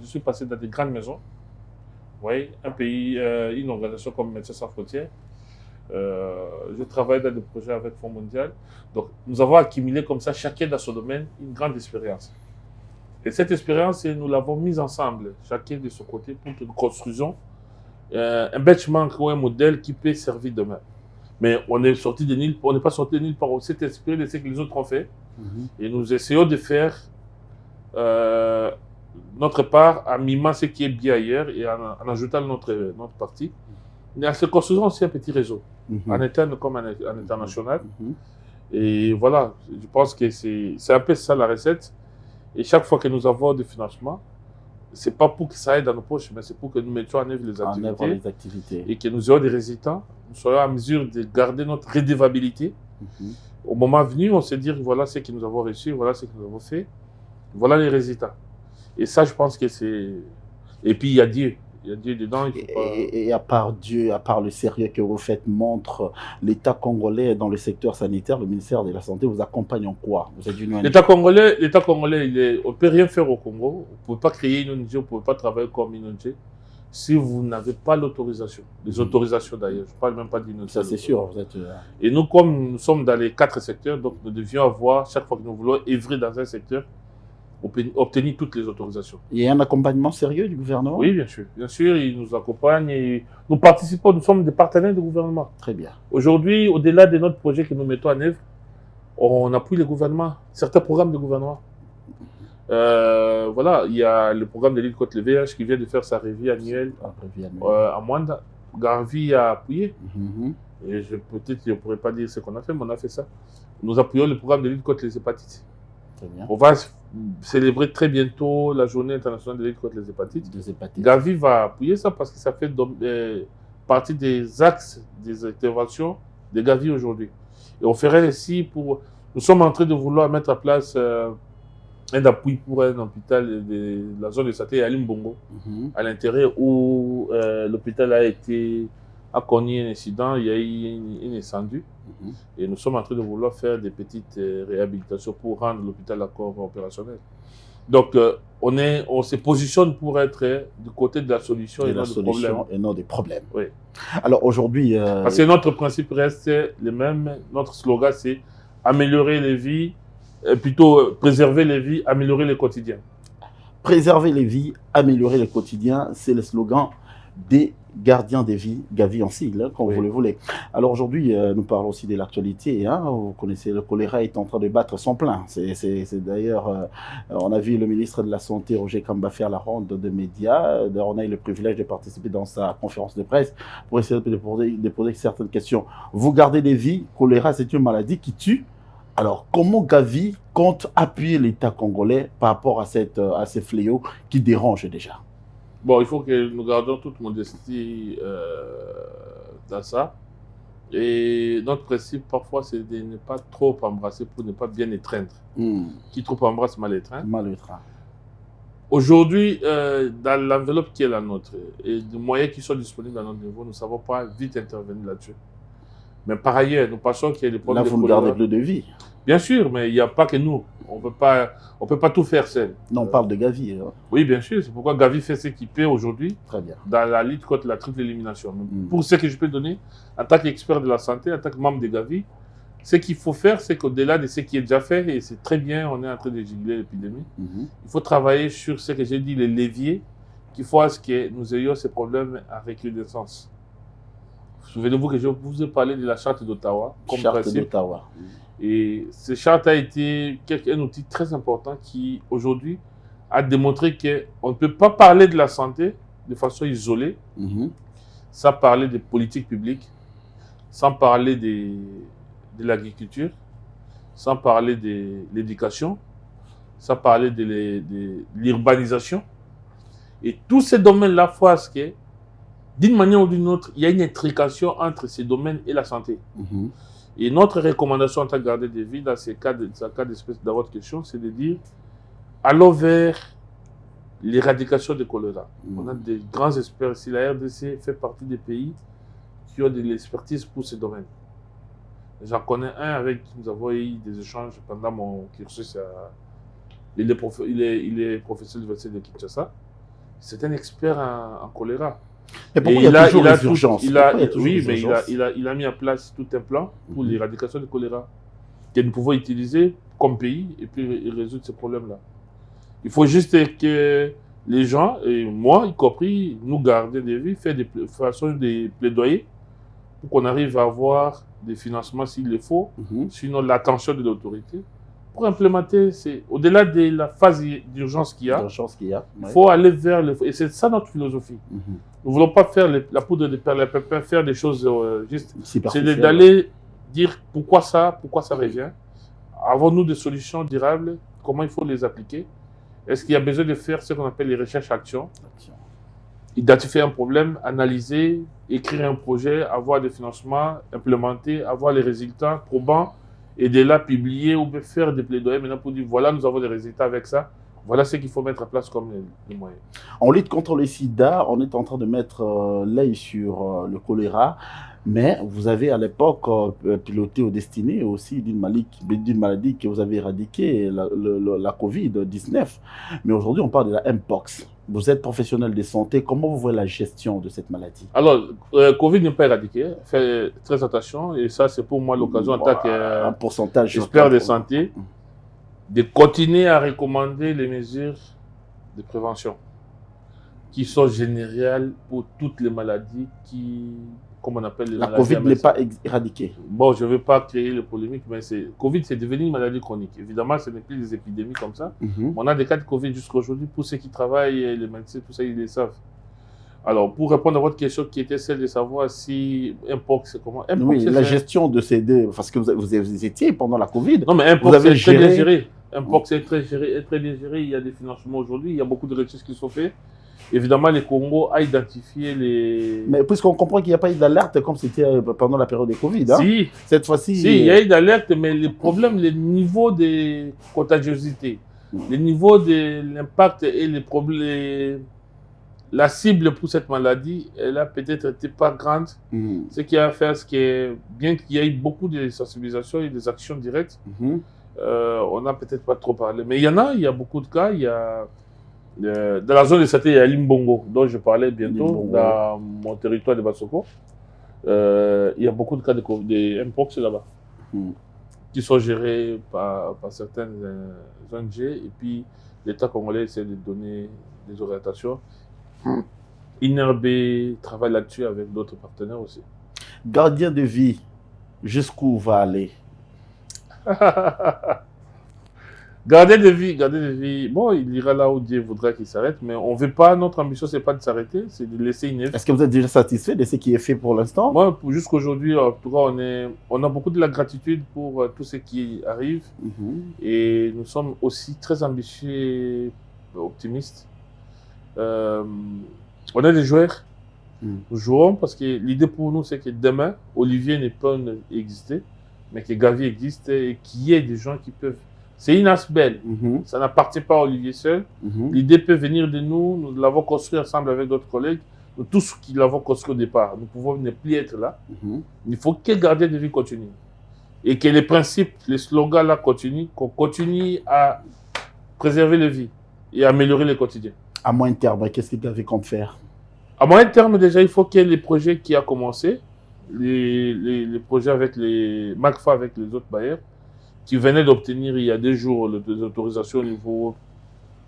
suis passé dans des grandes maisons. Vous voyez, un pays, une organisation comme Médecins Sans Frontières. Je travaille dans des projets avec Fonds Mondial. Donc, nous avons accumulé comme ça, chacun dans son domaine, une grande expérience. Et cette expérience, nous l'avons mise ensemble, chacun de son côté, pour que nous construisions un benchmark ou un modèle qui peut servir demain. Mais on n'est pas sorti de nulle part. On s'est inspiré de ce que les autres ont fait. Et nous essayons de faire notre part en mimant ce qui est bien ailleurs et en ajoutant notre partie. Mais se construisons aussi un petit réseau, en interne comme en international. Et voilà, je pense que c'est un peu ça la recette. Et chaque fois que nous avons des financements, ce n'est pas pour que ça aille dans nos poches, mais c'est pour que nous mettions en œuvre les activités et que nous ayons des résultats, nous soyons en mesure de garder notre redevabilité. Au moment venu, on se dit voilà ce que nous avons réussi, voilà ce que nous avons fait, voilà les résultats. Et ça, je pense que c'est... Et puis, il y a Dieu. Il y a Dieu dedans. Et à part Dieu, à part le sérieux que vous faites, montre l'État congolais dans le secteur sanitaire, le ministère de la Santé vous accompagne en quoi? Vous êtes une ONG? L'État congolais, on ne peut rien faire au Congo. Vous ne pouvez pas créer une ONG, vous ne pouvez pas travailler comme une ONG si vous n'avez pas l'autorisation. Les autorisations d'ailleurs, je ne parle même pas d'une ONG. Ça c'est sûr. Vous êtes... Et nous, comme nous sommes dans les 4 secteurs, donc nous devions avoir, chaque fois que nous voulons œuvrer dans un secteur, obtenir toutes les autorisations. Il y a un accompagnement sérieux du gouvernement? Oui, bien sûr. Bien sûr, ils nous accompagnent et nous participons, nous sommes des partenaires du gouvernement. Très bien. Aujourd'hui, au-delà de notre projet que nous mettons en œuvre, on appuie le gouvernement, certains programmes du gouvernement. Voilà, il y a le programme de lutte contre le VIH qui vient de faire sa revue annuelle à Mwanda. Garvey a appuyé. Et peut-être je ne pourrais pas dire ce qu'on a fait, mais on a fait ça. Nous appuyons le programme de lutte contre les hépatites. On va célébrer très bientôt la journée internationale de lutte contre les hépatites. Gavi va appuyer ça parce que ça fait partie des axes des interventions de Gavi aujourd'hui. Et on ferait ici pour... Nous sommes en train de vouloir mettre en place un appui pour un hôpital de la zone de Saté à Limbongo, à l'intérieur où l'hôpital a connu un incident, il y a eu un incendie. Et nous sommes en train de vouloir faire des petites réhabilitations pour rendre l'hôpital encore opérationnel. Donc, on se positionne pour être du côté de la solution et non des problèmes. Oui. Alors aujourd'hui... Parce que notre principe reste le même. Notre slogan, c'est améliorer les vies, plutôt préserver les vies, améliorer le quotidien. Préserver les vies, améliorer le quotidien, c'est le slogan des gardiens des vies, Gavi en sigle, hein, comme vous le voulez. Alors aujourd'hui, nous parlons aussi de l'actualité. Hein, vous connaissez, le choléra est en train de battre son plein. C'est d'ailleurs, on a vu le ministre de la Santé, Roger Kamba, faire la ronde de médias. On a eu le privilège de participer dans sa conférence de presse pour essayer de poser certaines questions. Vous gardez des vies, choléra, c'est une maladie qui tue. Alors, comment Gavi compte appuyer l'État congolais par rapport à ces fléaux qui dérangent déjà? Bon, il faut que nous gardions toute modestie dans ça. Et notre principe, parfois, c'est de ne pas trop embrasser pour ne pas bien étreindre. Qui trop embrasse, mal étreint. Aujourd'hui, dans l'enveloppe qui est la nôtre et des moyens qui sont disponibles à notre niveau, nous ne savons pas vite intervenir là-dessus. Mais par ailleurs, nous pensons qu'il y a des problèmes. Là, vous ne gardez plus de vie. Bien sûr, mais il n'y a pas que nous. On ne peut pas tout faire seul. Non, on parle de Gavi. Hein. Oui, bien sûr. C'est pourquoi Gavi fait ce qu'il peut aujourd'hui dans la lutte contre la triple élimination. Pour ce que je peux donner, en tant qu'expert de la santé, en tant que membre de Gavi, ce qu'il faut faire, c'est qu'au-delà de ce qui est déjà fait, et c'est très bien, on est en train de gigler l'épidémie, il faut travailler sur ce que j'ai dit, les leviers, qui font à ce que nous ayons ces problèmes à recrudescence. Souvenez-vous que je vous ai parlé de la charte d'Ottawa comme principe. Et cette charte a été un outil très important qui, aujourd'hui, a démontré qu'on ne peut pas parler de la santé de façon isolée, sans parler des politiques publiques, sans parler de l'agriculture, sans parler de l'éducation, sans parler de l'urbanisation. Et tous ces domaines-là font à ce que, d'une manière ou d'une autre, il y a une intrication entre ces domaines et la santé. Et notre recommandation en tant que gardien de vie, dans ce cas d'espèce de votre question, c'est de dire, allons vers l'éradication du choléra. On a des grands experts ici. La RDC fait partie des pays qui ont de l'expertise pour ce domaine. J'en connais un avec qui nous avons eu des échanges pendant mon cursus. Il est professeur de l'université de Kinshasa. C'est un expert en choléra. Et pourquoi il y a toujours des urgences? Oui, mais il a mis en place tout un plan pour l'éradication du choléra que nous pouvons utiliser comme pays et puis résoudre ce problème-là. Il faut juste que les gens, et moi y compris, nous gardiens des vies, faire des plaidoyers pour qu'on arrive à avoir des financements s'il le faut, sinon l'attention de l'autorité, pour implémenter, c'est au-delà de la phase d'urgence qu'il y a, il faut aller vers le... Et c'est ça notre philosophie. Nous ne voulons pas faire la poudre de perlimpinpin, faire des choses juste. C'est d'aller dire pourquoi ça revient. Avons-nous des solutions durables? Comment il faut les appliquer? Est-ce qu'il y a besoin de faire ce qu'on appelle les recherches-actions? Identifier un problème, analyser, écrire un projet, avoir des financements, implémenter, avoir les résultats probants, et de là publier ou faire des plaidoyers maintenant pour dire voilà, nous avons des résultats avec ça. Voilà ce qu'il faut mettre en place comme les moyens. On lutte contre le sida, on est en train de mettre l'œil sur le choléra, mais vous avez à l'époque piloté au destiné aussi d'une maladie que vous avez éradiquée, la Covid-19. Mais aujourd'hui, on parle de la Mpox. Vous êtes professionnel de santé, comment vous voyez la gestion de cette maladie? Alors, Covid n'est pas éradiqué, faites très attention, et ça c'est pour moi l'occasion en tant qu'expert de santé, de continuer à recommander les mesures de prévention qui sont générales pour toutes les maladies comme on appelle les maladies. La Covid n'est pas éradiquée. Bon, je ne veux pas créer le polémique, mais Covid, c'est devenu une maladie chronique. Évidemment, ce n'est plus des épidémies comme ça. On a des cas de Covid jusqu'à aujourd'hui. Pour ceux qui travaillent, les médecins, tout ça, ils le savent. Alors, pour répondre à votre question qui était celle de savoir si Mpox, c'est comment oui, la gestion de ces deux, parce que vous étiez pendant la Covid. Non, mais Mpox, c'est très bien géré. Mpox est très bien géré. Il y a des financements aujourd'hui. Il y a beaucoup de recherches qui sont faites. Évidemment, le Congo a identifié les... Mais puisqu'on comprend qu'il n'y a pas eu d'alerte comme c'était pendant la période de Covid. Hein? Si. Cette fois-ci... Si, il y a eu d'alerte, mais le problème, le niveau de contagiosité, le niveau de l'impact et les problèmes... La cible pour cette maladie, elle a peut-être été pas grande. Ce qui a fait, bien qu'il y ait eu beaucoup de sensibilisation et des actions directes, on n'a peut-être pas trop parlé. Mais il y a beaucoup de cas. Il y a... dans la zone de santé, il y a Limbongo, dont je parlais bientôt, dans mon territoire de Bassoko. Il y a beaucoup de cas de Mpox là-bas, qui sont gérés par certaines ONG. Et puis, l'État congolais essaie de donner des orientations. INRB travaille là-dessus avec d'autres partenaires aussi. Gardien de vie, jusqu'où va aller? Garder de vie, bon, il ira là où Dieu voudra qu'il s'arrête, mais on ne veut pas, notre ambition, ce n'est pas de s'arrêter, c'est de laisser une œuvre. Est-ce que vous êtes déjà satisfait de ce qui est fait pour l'instant? Moi, jusqu'aujourd'hui, en tout cas, on a beaucoup de la gratitude pour tout ce qui arrive, et nous sommes aussi très ambitieux et optimistes. On a des joueurs, nous jouons parce que l'idée pour nous, c'est que demain, Olivier ne peut exister, mais que Gavi existe et qu'il y ait des gens qui peuvent... C'est une asbelle. Ça n'appartient pas à Olivier seul. L'idée peut venir de nous. Nous l'avons construit ensemble avec d'autres collègues. Nous tous qui l'avons construit au départ. Nous pouvons ne plus être là. Il faut que le gardien de vie continue. Et que les principes, les slogans là continuent. Qu'on continue à préserver les vies et améliorer le quotidien. À moyen terme, qu'est-ce que vous avez compte faire? À moyen terme, déjà, il faut qu'il y ait les projets qui ont commencé. Les projets avec les MACFA, avec les autres bailleurs, qui venaient d'obtenir il y a 2 jours des autorisations au niveau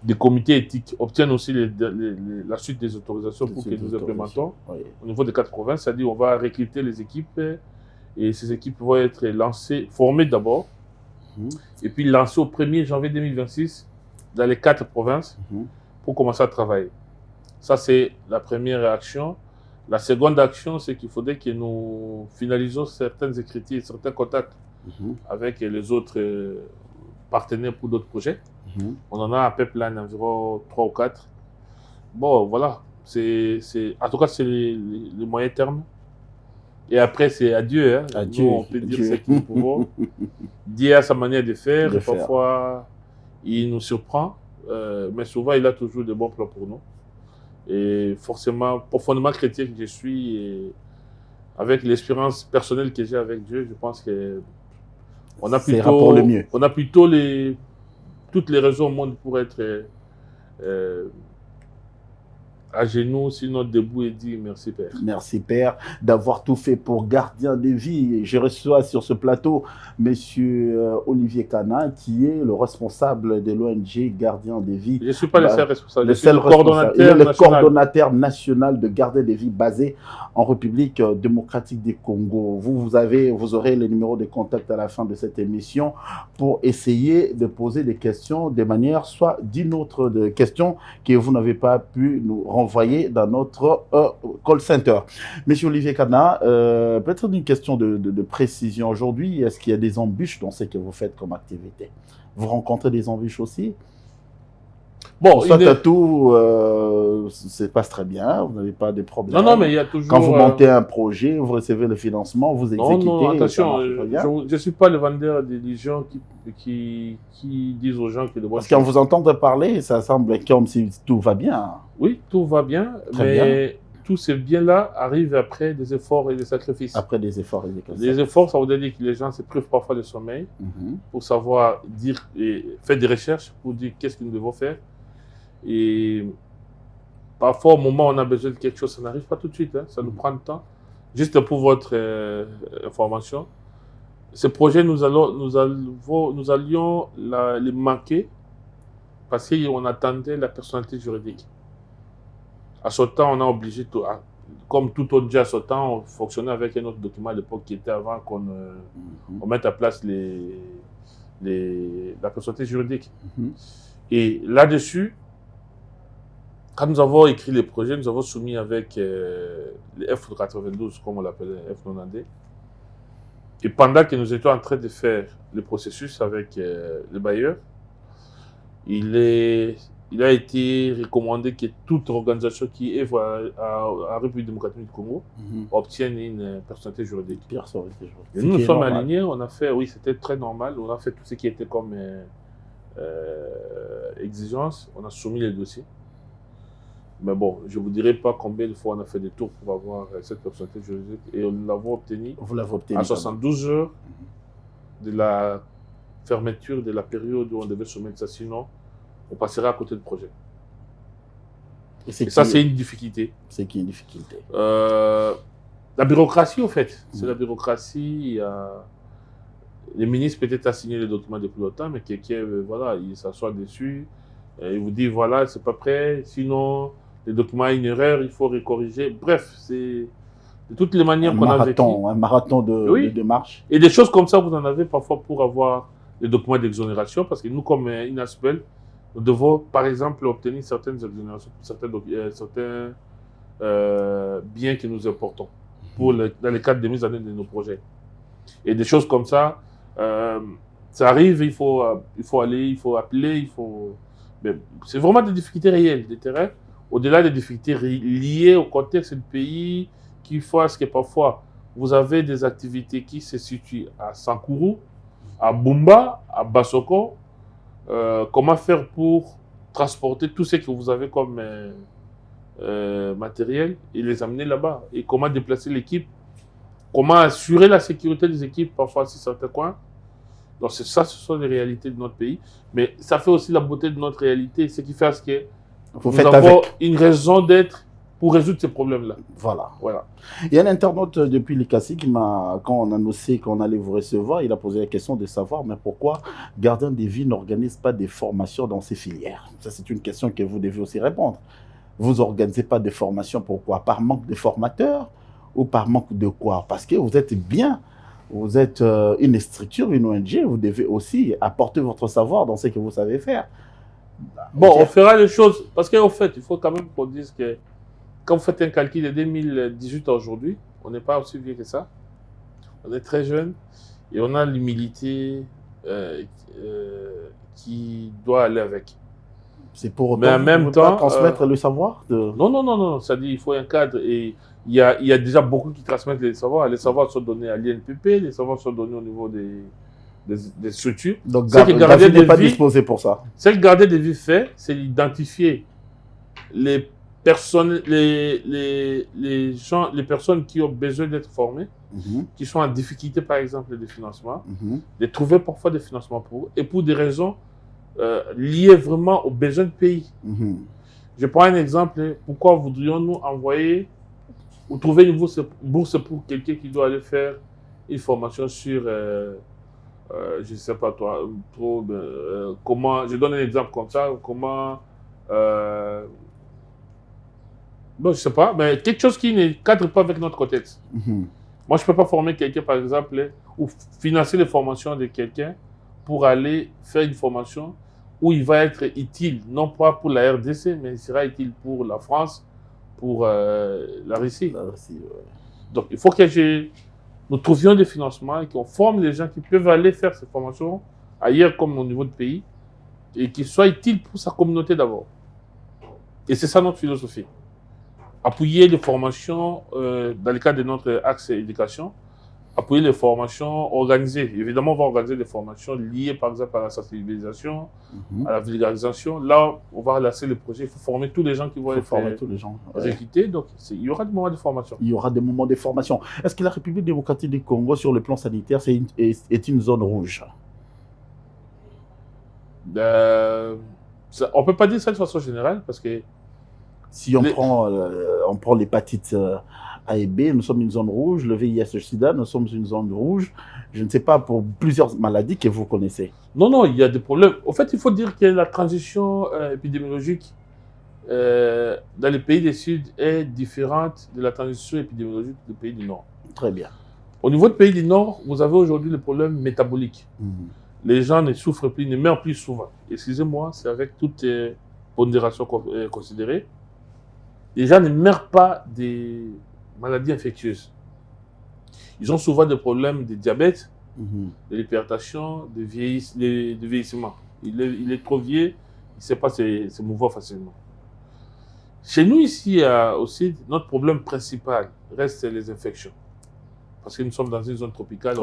des comités éthiques, obtiennent aussi la suite des autorisations pour que nous implémentons au niveau des 4 provinces. C'est-à-dire qu'on va recruter les équipes et ces équipes vont être lancées, formées d'abord, et puis lancées au 1er janvier 2026 dans les 4 provinces pour commencer à travailler. Ça, c'est la première action. La seconde action, c'est qu'il faudrait que nous finalisons certaines écritures, certains contacts avec les autres partenaires pour d'autres projets. On en a à peu près environ 3 ou 4. Bon, voilà. En tout cas, c'est les moyens termes. Et après, c'est adieu. Hein. Adieu. Nous, on peut dire ce que nous pouvons. Dieu a sa manière de faire. Parfois, il nous surprend. Mais souvent, il a toujours de bons plans pour nous. Et forcément, profondément chrétien que je suis, et avec l'expérience personnelle que j'ai avec Dieu, je pense que on a plutôt toutes les raisons au monde pour être À genoux, sinon debout et dit merci Père. Merci Père d'avoir tout fait pour Gardien des Vies. Et je reçois sur ce plateau Monsieur Olivier Kana, qui est le responsable de l'ONG Gardien des Vies. Je ne suis pas le seul responsable, Le je suis le coordonnateur Il est le national. coordonnateur national de Gardien des Vies basé en République démocratique du Congo. Vous aurez le numéro de contact à la fin de cette émission pour essayer de poser des questions de manière soit d'une autre de questions que vous n'avez pas pu nous renvoyer dans notre call center. Monsieur Olivier Kana, peut-être une question de précision aujourd'hui. Est-ce qu'il y a des embûches dans ce que vous faites comme activité? Vous rencontrez des embûches aussi? Bon, tout se passe très bien, vous n'avez pas de problème. Non, mais il y a toujours... Quand vous montez un projet, vous recevez le financement, vous exécutez. Non, attention, je ne suis pas le vendeur d'illusions qui disent aux gens que de Parce qu'en vous entendant parler, ça semble comme si tout va bien. Oui, tout va bien, mais tous ces biens-là arrivent après des efforts et des sacrifices. Après des efforts et des sacrifices. Les efforts, ça veut dire que les gens se privent parfois de sommeil pour savoir dire et faire des recherches pour dire qu'est-ce que nous devons faire. Et parfois, au moment où on a besoin de quelque chose, ça n'arrive pas tout de suite, hein, ça nous prend le temps. Juste pour votre information, ce projet, nous allions les manquer parce qu'on attendait la personnalité juridique. À ce temps, on a obligé, comme tout autre à ce temps, on fonctionnait avec un autre document à l'époque qui était avant qu'on mette à place la personnalité juridique. Et là-dessus, quand nous avons écrit les projets, nous avons soumis avec les F92, comme on l'appelait, F90. Et pendant que nous étions en train de faire le processus avec le bailleur, il a été recommandé que toute organisation qui œuvre à République démocratique du Congo obtienne une personnalité juridique. Et nous sommes alignés, on a fait, oui, c'était très normal, on a fait tout ce qui était comme exigence, on a soumis les dossiers. Mais bon, je ne vous dirai pas combien de fois on a fait des tours pour avoir cette personnalité juridique et nous l'avons obtenue à 72 heures de la fermeture de la période où on devait soumettre ça, sinon on passerait à côté du projet. Et ça, c'est une difficulté. C'est qui une difficulté? La bureaucratie, au fait. C'est la bureaucratie. Les ministres peut-être a signé les documents depuis longtemps, mais quelqu'un, voilà, il s'assoit dessus, il vous dit, voilà, c'est pas prêt, sinon... Les documents ont une erreur, il faut corriger. Bref, c'est de toutes les manières qu'on a vécu. Un marathon de démarches. Et des choses comme ça, vous en avez parfois pour avoir les documents d'exonération, parce que nous, comme INASPEL, nous devons, par exemple, obtenir certaines exonérations pour certains biens que nous importons dans le cadre des mises en œuvre de nos projets. Et des choses comme ça, ça arrive, il faut aller, il faut appeler, c'est vraiment des difficultés réelles, des terrains. Au-delà des difficultés liées au contexte du pays, qui font ce que parfois vous avez des activités qui se situent à Sankourou, à Bumba, à Bassoko. Comment faire pour transporter tout ce que vous avez comme matériel et les amener là-bas? Et comment déplacer l'équipe? Comment assurer la sécurité des équipes parfois sur certains coins? Donc ça, ce sont les réalités de notre pays. Mais ça fait aussi la beauté de notre réalité, ce qui fait ce que nous avons une raison d'être pour résoudre ces problèmes-là. Voilà. Il y a un internaute depuis l'ICACI qui m'a, quand on a annoncé qu'on allait vous recevoir, il a posé la question de savoir mais pourquoi Gardien des Vies n'organise pas des formations dans ces filières? Ça, c'est une question que vous devez aussi répondre. Vous n'organisez pas des formations, pourquoi? Par manque de formateurs ou par manque de quoi? Parce que vous êtes bien, vous êtes une structure, une ONG, vous devez aussi apporter votre savoir dans ce que vous savez faire. Bon, on fera les choses, parce qu'en fait, il faut quand même qu'on dise que quand vous faites un calcul de 2018 à aujourd'hui, on n'est pas aussi vieux que ça. On est très jeune et on a l'humilité qui doit aller avec. C'est pour autant mais en même temps transmettre le savoir Non. Ça dit il faut un cadre et il y a déjà beaucoup qui transmettent les savoirs. Les savoirs sont donnés à l'INPP, les savoirs sont donnés au niveau des structures. Donc, Gardien n'est pas disposé pour ça. Ce que Gardien des Vies fait, c'est identifier les personnes, les personnes qui ont besoin d'être formées, qui sont en difficulté, par exemple, de financement, de trouver parfois des financements pour eux, et pour des raisons liées vraiment aux besoins du pays. Je prends un exemple. Pourquoi voudrions-nous envoyer ou trouver une bourse pour quelqu'un qui doit aller faire une formation sur, je ne sais pas toi, trop, comment, je donne un exemple comme ça, comment, bon, je ne sais pas, mais quelque chose qui ne cadre pas avec notre contexte. Moi, je ne peux pas former quelqu'un, par exemple, ou financer les formations de quelqu'un pour aller faire une formation où il va être utile, non pas pour la RDC, mais il sera utile pour la France, pour la Russie. Là aussi, ouais. Donc, il faut que nous trouvions des financements et qu'on forme des gens qui peuvent aller faire ces formations ailleurs comme au niveau du pays et qui soient utiles pour sa communauté d'abord. Et c'est ça notre philosophie. Appuyer les formations dans le cadre de notre axe éducation, appuyer les formations organisées. Évidemment, on va organiser des formations liées, par exemple, à la sensibilisation, à la vulgarisation. Là, on va lancer le projet. Il faut former tous les gens qui vont être former tous les gens. recrutés. Donc, il y aura des moments de formation. Il y aura des moments de formation. Est-ce que la République démocratique du Congo, sur le plan sanitaire, est une zone rouge? On ne peut pas dire ça de façon générale parce que si on prend l'hépatite A et B, nous sommes une zone rouge. Le VIH, le sida, nous sommes une zone rouge. Je ne sais pas pour plusieurs maladies que vous connaissez. Non, non, il y a des problèmes. En fait, il faut dire que la transition épidémiologique dans les pays du Sud est différente de la transition épidémiologique des pays du Nord. Très bien. Au niveau des pays du Nord, vous avez aujourd'hui le problème métabolique. Les gens ne souffrent plus, ne meurent plus souvent. Excusez-moi, c'est avec toute pondération considérée. Les gens ne meurent pas des maladies infectieuses. Ils ont souvent des problèmes de diabète, de l'hypertension, de vieillissement. Il est trop vieux, il ne sait pas se mouvoir facilement. Chez nous, ici, aussi, notre problème principal reste les infections. Parce que nous sommes dans une zone tropicale.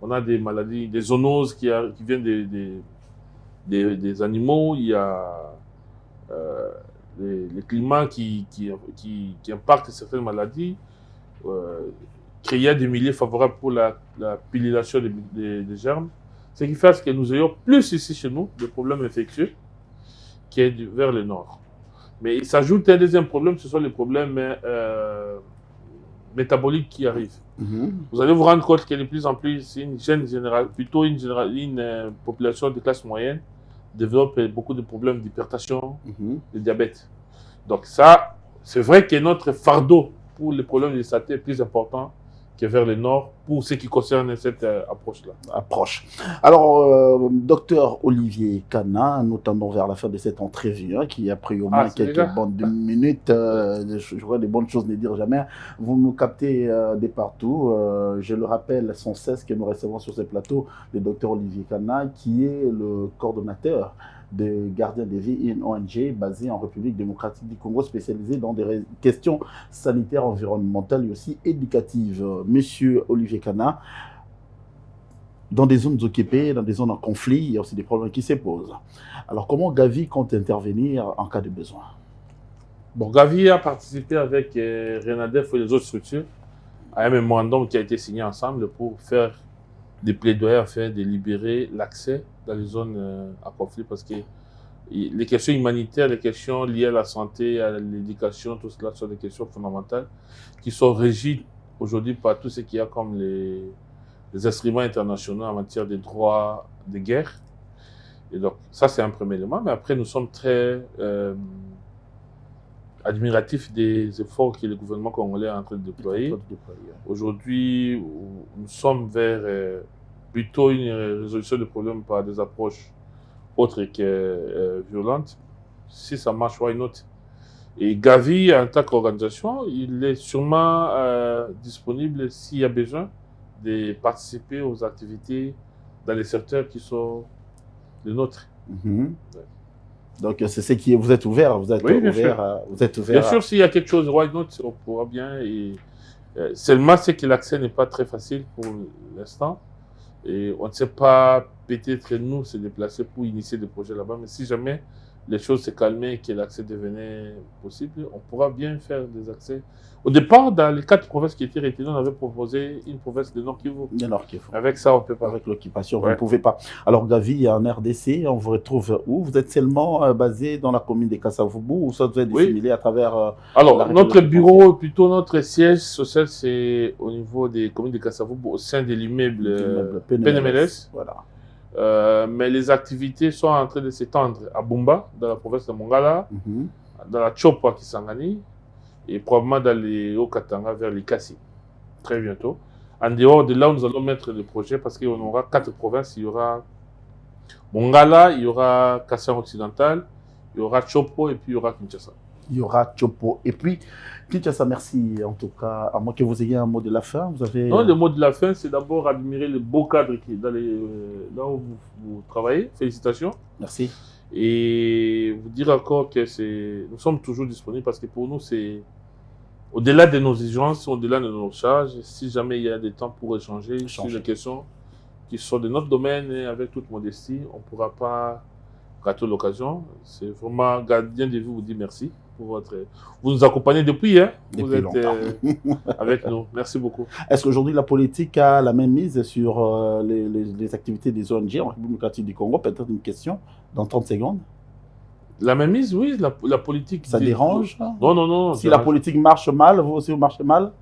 On a des maladies, des zoonoses qui viennent des animaux. Il y a les climats qui impactent certaines maladies. Créer des milieux favorables pour la pullulation des germes. Ce qui fait que nous ayons plus ici chez nous de problèmes infectieux qui est vers le nord. Mais il s'ajoute un deuxième problème, ce sont les problèmes métaboliques qui arrivent. Vous allez vous rendre compte que de plus en plus, c'est une population de classe moyenne développe beaucoup de problèmes d'hypertension, de diabète. Donc ça, c'est vrai que notre fardeau pour les problèmes de santé est plus important que vers le nord pour ce qui concerne cette approche-là. Alors, docteur Olivier Kana, nous tendons vers la fin de cette entrevue qui a pris au moins quelques bonnes minutes. Je vois des bonnes choses ne dire jamais. Vous nous captez de partout. Je le rappelle sans cesse que nous recevons sur ce plateau le docteur Olivier Kana, qui est le coordonnateur de Gardiens de Vie, une ONG basée en République démocratique du Congo, spécialisée dans des questions sanitaires, environnementales et aussi éducatives. Monsieur Olivier Kana, dans des zones occupées, dans des zones en conflit, il y a aussi des problèmes qui se posent. Alors, comment Gavi compte intervenir en cas de besoin? Bon, Gavi a participé avec Renadef et les autres structures à un mémorandum qui a été signé ensemble pour faire des plaidoyers afin de libérer l'accès dans les zones à conflit, parce que les questions humanitaires, les questions liées à la santé, à l'éducation, tout cela sont des questions fondamentales qui sont régies aujourd'hui par tout ce qu'il y a comme les instruments internationaux en matière de droits de guerre. Et donc, ça, c'est un premier élément. Mais après, nous sommes très admiratifs des efforts que le gouvernement congolais est en train de déployer. Aujourd'hui, nous sommes vers plutôt une résolution de problèmes par des approches autres que violentes. Si ça marche, why not? Et Gavi, en tant qu'organisation, il est sûrement disponible s'il y a besoin de participer aux activités dans les secteurs qui sont les nôtres. Ouais. Donc, c'est ce qui est, vous êtes ouvert, vous êtes ouvert. Bien sûr, s'il y a quelque chose, why not, on pourra bien. Et seulement, c'est que l'accès n'est pas très facile pour l'instant. Et on ne sait pas peut-être nous se déplacer pour initier des projets là-bas. Mais si jamais les choses se calmaient, que l'accès devenait possible, on pourra bien faire des accès. Au départ, dans les 4 provinces qui étaient retenues, on avait proposé une province de Nord Kivu. Il y a Nord Kivu. Avec ça, on peut pas. Avec l'occupation, vous Ouais. ne pouvez pas. Alors, Gavi, en RDC, on vous retrouve où? Vous êtes seulement basé dans la commune de Kassavubu ou ça vous êtes dissimulé à travers la Alors, République notre française? bureau, plutôt notre siège social, c'est au niveau des communes de Kassavubu, au sein de l'immeuble PNMLS. Voilà. Mais les activités sont en train de s'étendre à Bumba, dans la province de Mongala, dans la Chopo à Kisangani, et probablement dans les Hauts-Katanga vers les Kassi, très bientôt. En dehors de là où nous allons mettre le projet, parce qu'on aura 4 provinces, il y aura Mongala, il y aura Kassan occidental, il y aura Chopo et puis il y aura Kinshasa. Il y aura Chopo. Et puis, Kinshasa, merci en tout cas. À moins que vous ayez un mot de la fin, vous avez... Non, le mot de la fin, c'est d'abord admirer le beau cadre qui est dans là où vous travaillez. Félicitations. Merci. Et vous dire encore que nous sommes toujours disponibles parce que pour nous, c'est au-delà de nos exigences, au-delà de nos charges. Si jamais il y a des temps pour échanger sur les questions qui sont de notre domaine, et avec toute modestie, on ne pourra pas rater l'occasion. C'est vraiment Gardien de Vie vous dit merci pour votre... Vous nous accompagnez depuis, hein? Depuis vous êtes longtemps. avec nous. Merci beaucoup. Est-ce qu'aujourd'hui la politique a la même mise sur les activités des ONG en République démocratique du Congo? Peut-être une question dans 30 secondes. La même mise, oui, la politique... Ça dérange? Non, non, non. Si la politique marche mal, vous aussi vous marchez mal?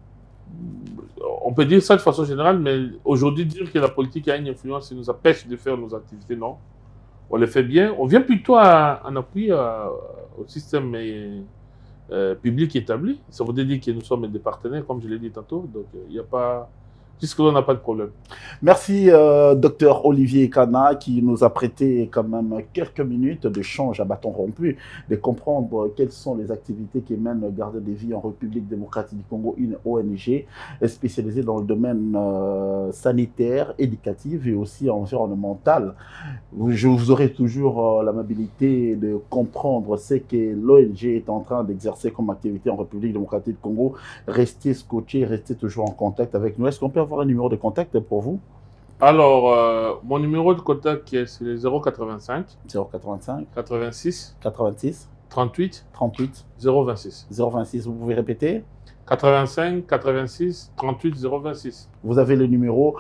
On peut dire ça de façon générale, mais aujourd'hui, dire que la politique a une influence et nous empêche de faire nos activités, non. On le fait bien. On vient plutôt en appui au système public établi. Ça veut dire que nous sommes des partenaires, comme je l'ai dit tantôt. Donc, il n'y a pas... Jusque-là, on n'a pas de problème. Merci, docteur Olivier Kana, qui nous a prêté quand même quelques minutes d'échange à bâton rompu, de comprendre quelles sont les activités qui mènent Gardien de Vie en République démocratique du Congo, une ONG spécialisée dans le domaine sanitaire, éducatif et aussi environnemental. Vous aurez toujours l'amabilité de comprendre ce que l'ONG est en train d'exercer comme activité en République démocratique du Congo. Restez scotchés, restez toujours en contact avec nous. Est-ce qu'on peut avoir un numéro de contact pour vous? Alors, mon numéro de contact, c'est le 085 085 86 86 38 38 026. 026. Vous pouvez répéter? 85 86 38 026. Vous avez le numéro.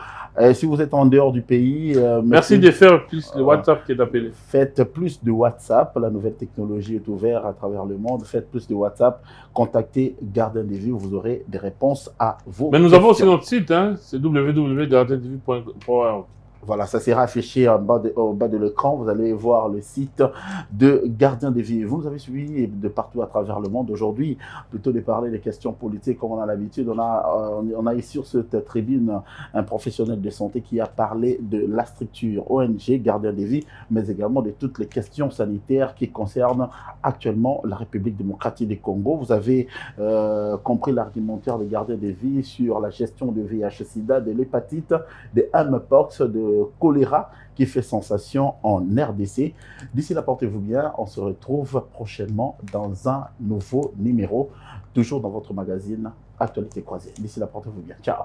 Si vous êtes en dehors du pays... merci de faire plus le WhatsApp que d'appeler. Faites plus de WhatsApp. La nouvelle technologie est ouverte à travers le monde. Faites plus de WhatsApp. Contactez Gardien de Vie. Vous aurez des réponses à vos questions. Mais nous avons aussi notre site. Hein, c'est www.gardiendevie.org. Voilà, ça sera affiché au bas de l'écran. Vous allez voir le site de Gardien de Vie. Vous nous avez suivis de partout à travers le monde. Aujourd'hui, plutôt de parler des questions politiques comme on a l'habitude, on a ici sur cette tribune un professionnel de santé qui a parlé de la structure ONG Gardien de Vie, mais également de toutes les questions sanitaires qui concernent actuellement la République démocratique du Congo. Vous avez compris l'argumentaire de Gardien de Vie sur la gestion de VIH-Sida, de l'hépatite, de Mpox, de choléra qui fait sensation en RDC. D'ici là, portez-vous bien. On se retrouve prochainement dans un nouveau numéro, toujours dans votre magazine Actualité Croisée. D'ici là, portez-vous bien. Ciao.